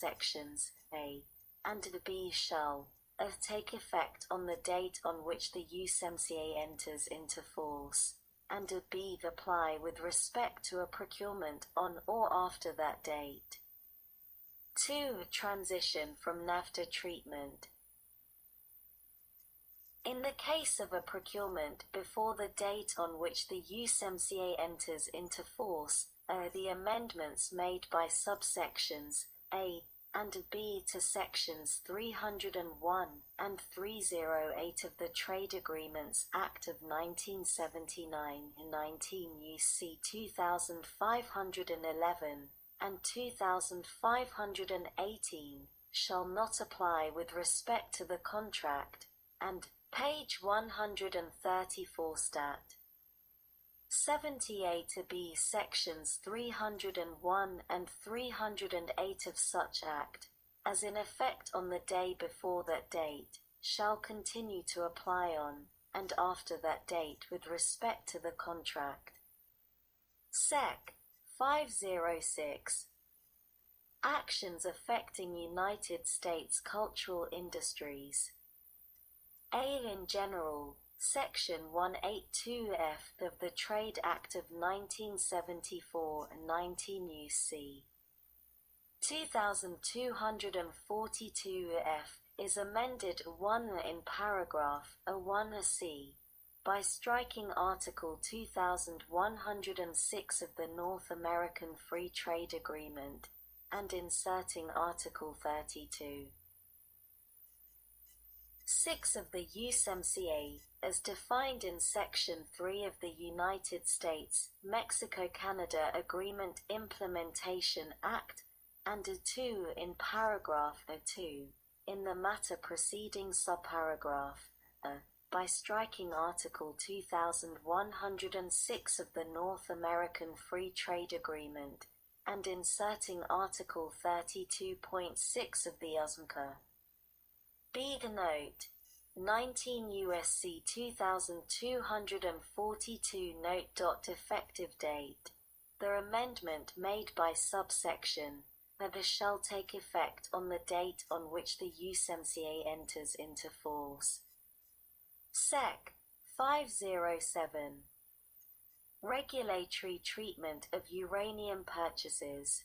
subsections A and B shall take effect on the date on which the USMCA enters into force, and B apply with respect to a procurement on or after that date. 2. Transition from Nafta treatment. In the case of a procurement before the date on which the USMCA enters into force, the amendments made by subsections A and B to sections 301 and 308 of the Trade Agreements Act of 1979, 19 U.C. 2511, and 2518, shall not apply with respect to the contract, and page 134 stat. 78b sections 301 and 308 of such act, as in effect on the day before that date, shall continue to apply on, and after that date with respect to the contract. Sec. 506. Actions affecting United States cultural industries. A. In general, Section 182F of the Trade Act of 1974 and 19 U.C. 2242F is amended 1 in paragraph 1c by striking Article 2106 of the North American Free Trade Agreement and inserting Article 32. 6 of the USMCA, as defined in Section 3 of the United States-Mexico-Canada Agreement Implementation Act, and 2 in paragraph 2, in the matter preceding subparagraph by striking Article 2106 of the North American Free Trade Agreement, and inserting Article 32.6 of the USMCA. B. Note 19 U.S.C. 2242 Note. Effective date. The amendment made by subsection A shall take effect on the date on which the USMCA enters into force. Sec. 507. Regulatory treatment of uranium purchases.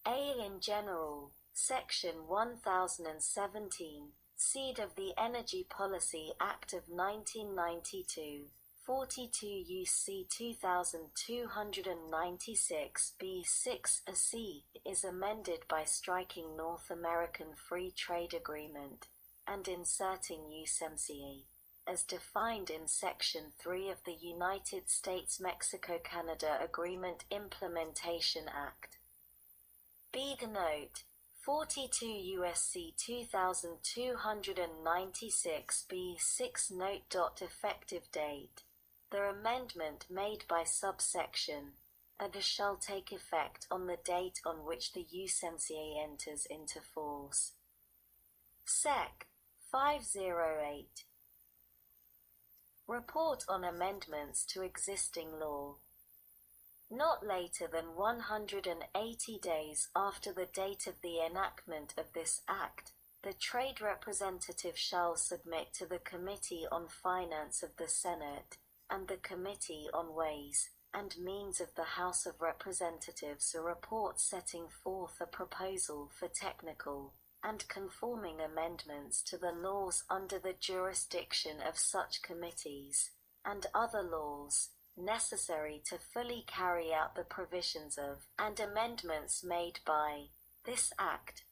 A. In general, Section 1017, Seed of the Energy Policy Act of 1992, 42 U.C. 2296 B6 C, is amended by striking North American Free Trade Agreement and inserting USMCA, as defined in Section 3 of the United States-Mexico-Canada Agreement Implementation Act. B. Note 42 U.S.C. 2296 B6 Note. Effective date. The amendment made by subsection A shall take effect on the date on which the USMCA enters into force. Sec. 508. Report on amendments to existing law. Not later than 180 days after the date of the enactment of this Act, the Trade Representative shall submit to the Committee on Finance of the Senate and the Committee on Ways and Means of the House of Representatives a report setting forth a proposal for technical and conforming amendments to the laws under the jurisdiction of such committees, and other laws necessary to fully carry out the provisions of and amendments made by this Act.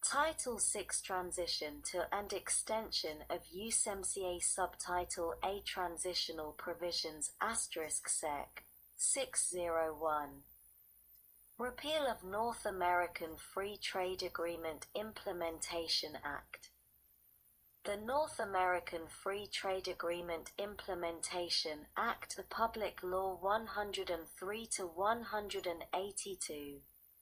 Title 6 Transition to and Extension of USMCA Subtitle A Transitional Provisions *Sec. 601. Repeal of North American Free Trade Agreement Implementation Act. The North American Free Trade Agreement Implementation Act, Public Law 103 to 182,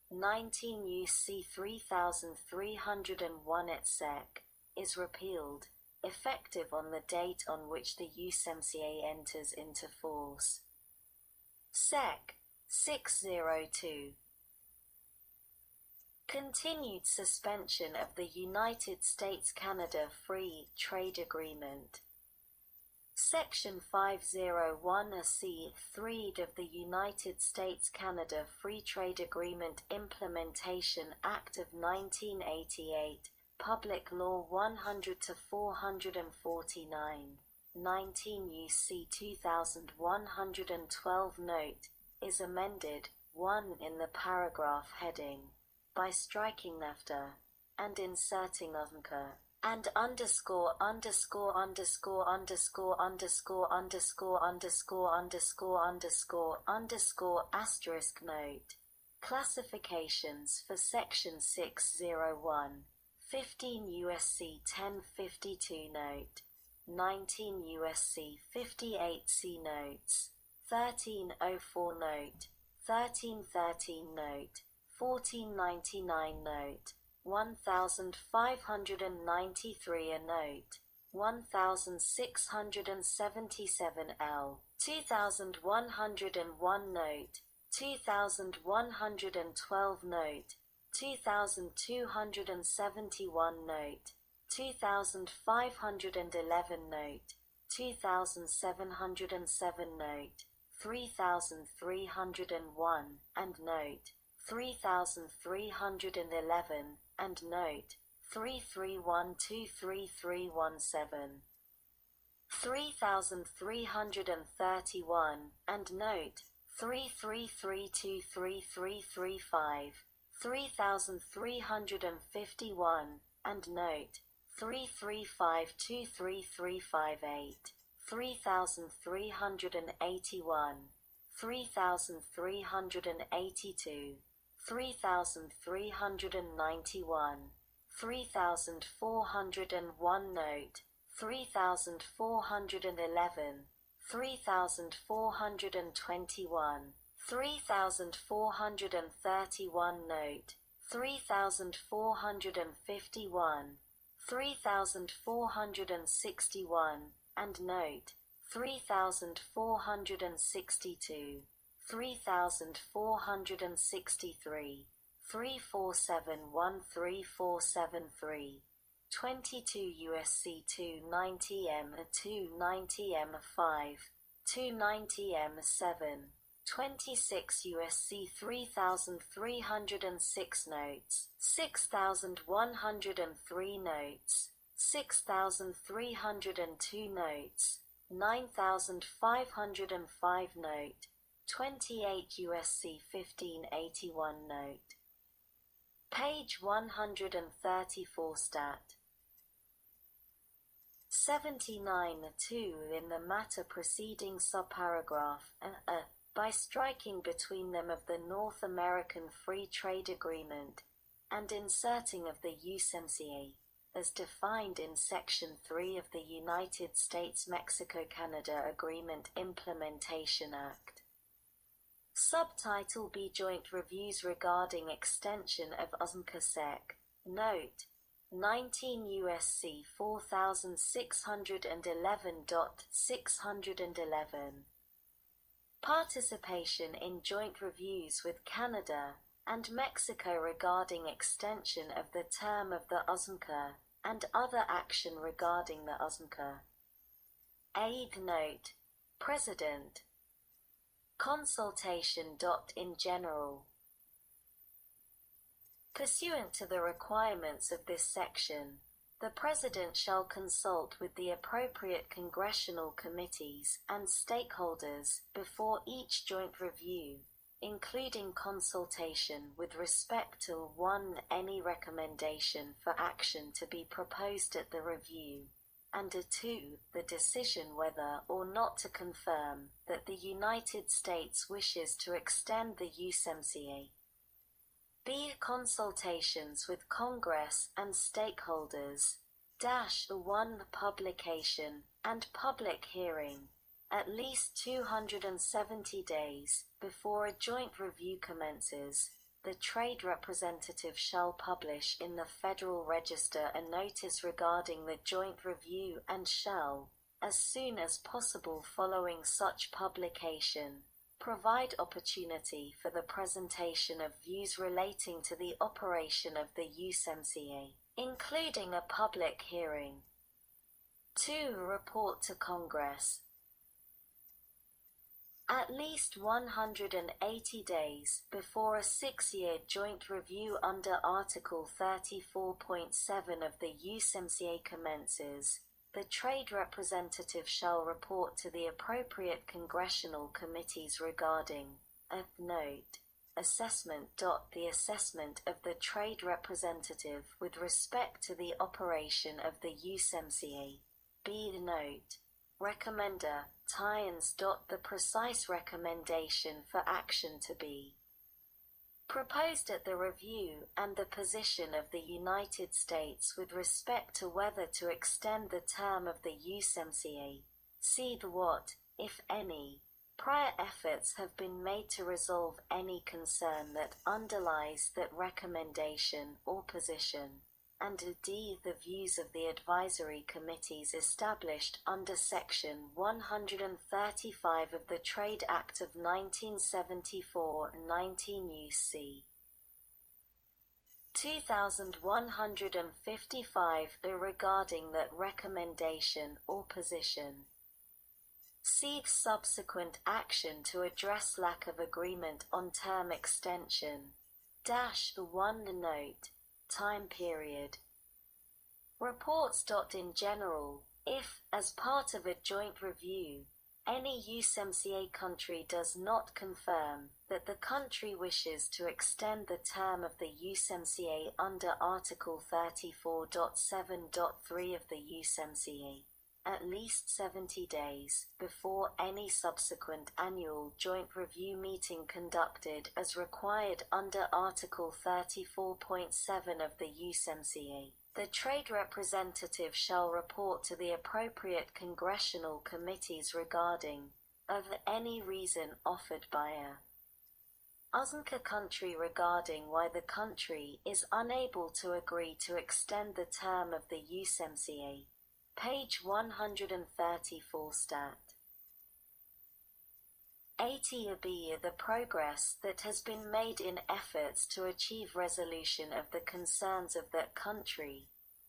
19 U.C. 3301 et seq., is repealed, effective on the date on which the USMCA enters into force. Sec. 602. Continued suspension of the United States-Canada Free Trade Agreement. Section 501(c)(3) of the United States-Canada Free Trade Agreement Implementation Act of 1988, Public Law 100-449, 19 U.C. 2112 Note, is amended, 1 in the paragraph heading, by striking Nafta, and inserting UNCA, and underscore underscore underscore underscore underscore underscore underscore underscore underscore underscore asterisk note. Classifications for Section 601, 15 U.S.C. 1052 Note, 19 U.S.C. 58C Notes, 1304 Note, 1313 Note, 1499 Note, 1593 a Note, 1677 L, 2101 Note, 2112 Note, 2271 Note, 2511 Note, 2707 Note, 3301, and Note 3311, and Note 3312317, 3331, and Note 3332335, 3351, and Note 3352358, 3381, 3382, 3391, 3401 Note, 3411, 3421, 3431 Note, 3451, 3461, and Note 3462, 3463, 3471343, 22 U.S.C. 290M 290M5, 290M7, 26 U.S.C. 3306 Notes, 6103 Notes, 6302 Notes, 9505 Note, 28 U.S.C. 1581 Note. Page 134 Stat. 79(2) in the matter preceding subparagraph by striking between them of the North American Free Trade Agreement and inserting of the USMCA, as defined in Section 3 of the United States-Mexico-Canada Agreement Implementation Act. Subtitle B. Joint Reviews Regarding Extension of USMCA-SEC. Note: 19 U.S.C. 4611.611. Participation in joint reviews with Canada and Mexico regarding extension of the term of the USMCA and other action regarding the USMCA. Aid Note: President. Consultation. In general. Pursuant to the requirements of this section, the President shall consult with the appropriate congressional committees and stakeholders before each joint review, including consultation with respect to 1. Any recommendation for action to be proposed at the review, and 2. The decision whether or not to confirm that the United States wishes to extend the USMCA. B. Consultations with Congress and stakeholders. 1. Publication and public hearing, at least 270 days before a joint review commences. The trade representative shall publish in the Federal Register a notice regarding the joint review and shall, as soon as possible following such publication, provide opportunity for the presentation of views relating to the operation of the USMCA, including a public hearing. 2. Report to Congress. At least 180 days before a 6-year joint review under Article 34.7 of the USMCA commences, the trade representative shall report to the appropriate congressional committees regarding a note assessment. The assessment of the trade representative with respect to the operation of the USMCA. B. Note recommender tie-ins. The precise recommendation for action to be proposed at the review and the position of the United States with respect to whether to extend the term of the USMCA. See the what, if any, prior efforts have been made to resolve any concern that underlies that recommendation or position, and d. the views of the advisory committees established under Section 135 of the Trade Act of 1974 and 19 U.C. 2155 regarding that recommendation or position. See subsequent action to address lack of agreement on term extension. The 1 note. Time period. Reports. In general, if, as part of a joint review, any USMCA country does not confirm that the country wishes to extend the term of the USMCA under Article 34.7.3 of the USMCA, at least 70 days before any subsequent annual joint review meeting conducted as required under Article 34.7 of the USMCA, the trade representative shall report to the appropriate congressional committees regarding, of any reason offered by a USMCA country regarding why the country is unable to agree to extend the term of the USMCA. Page 134 Stat. 80b. The progress that has been made in efforts to achieve resolution of the concerns of that country.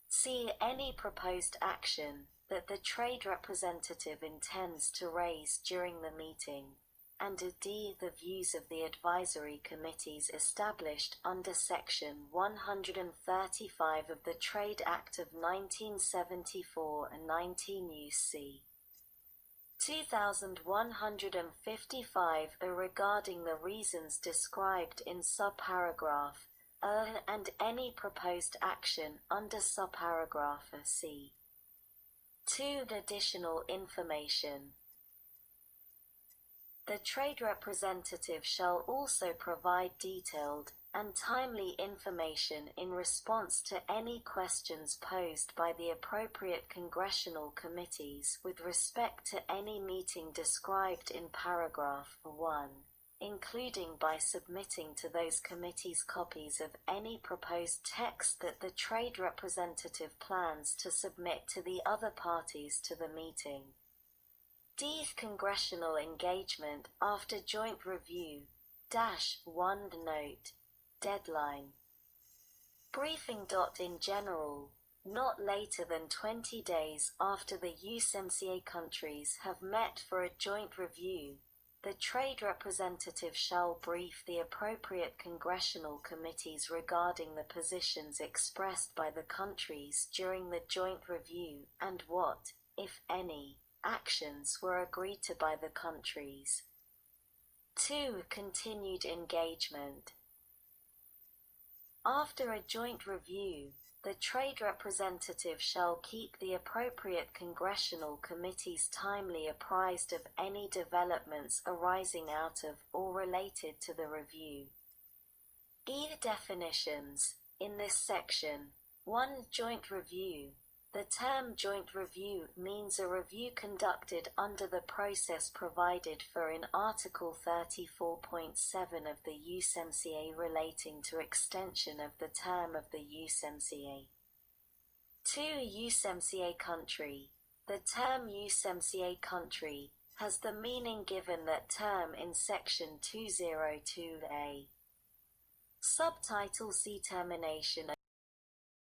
See any proposed action that the trade representative intends to raise during the meeting, and d. the views of the advisory committees established under Section 135 of the Trade Act of 1974 and 19 U.C. 2155 regarding the reasons described in subparagraph and any proposed action under subparagraph C. 2. Additional information. The trade representative shall also provide detailed and timely information in response to any questions posed by the appropriate congressional committees with respect to any meeting described in paragraph 1, including by submitting to those committees copies of any proposed text that the trade representative plans to submit to the other parties to the meeting. D. Congressional engagement after joint review. 1 note. Deadline. Briefing. In general, not later than 20 days after the USMCA countries have met for a joint review, the trade representative shall brief the appropriate congressional committees regarding the positions expressed by the countries during the joint review and what, if any, actions were agreed to by the countries. 2. Continued engagement. After a joint review, the trade representative shall keep the appropriate congressional committees timely apprised of any developments arising out of or related to the review. Definitions. In this section, 1. Joint review. The term joint review means a review conducted under the process provided for in Article 34.7 of the USMCA relating to extension of the term of the USMCA. 2. USMCA country. The term USMCA country has the meaning given that term in section 202A. Subtitle C. Termination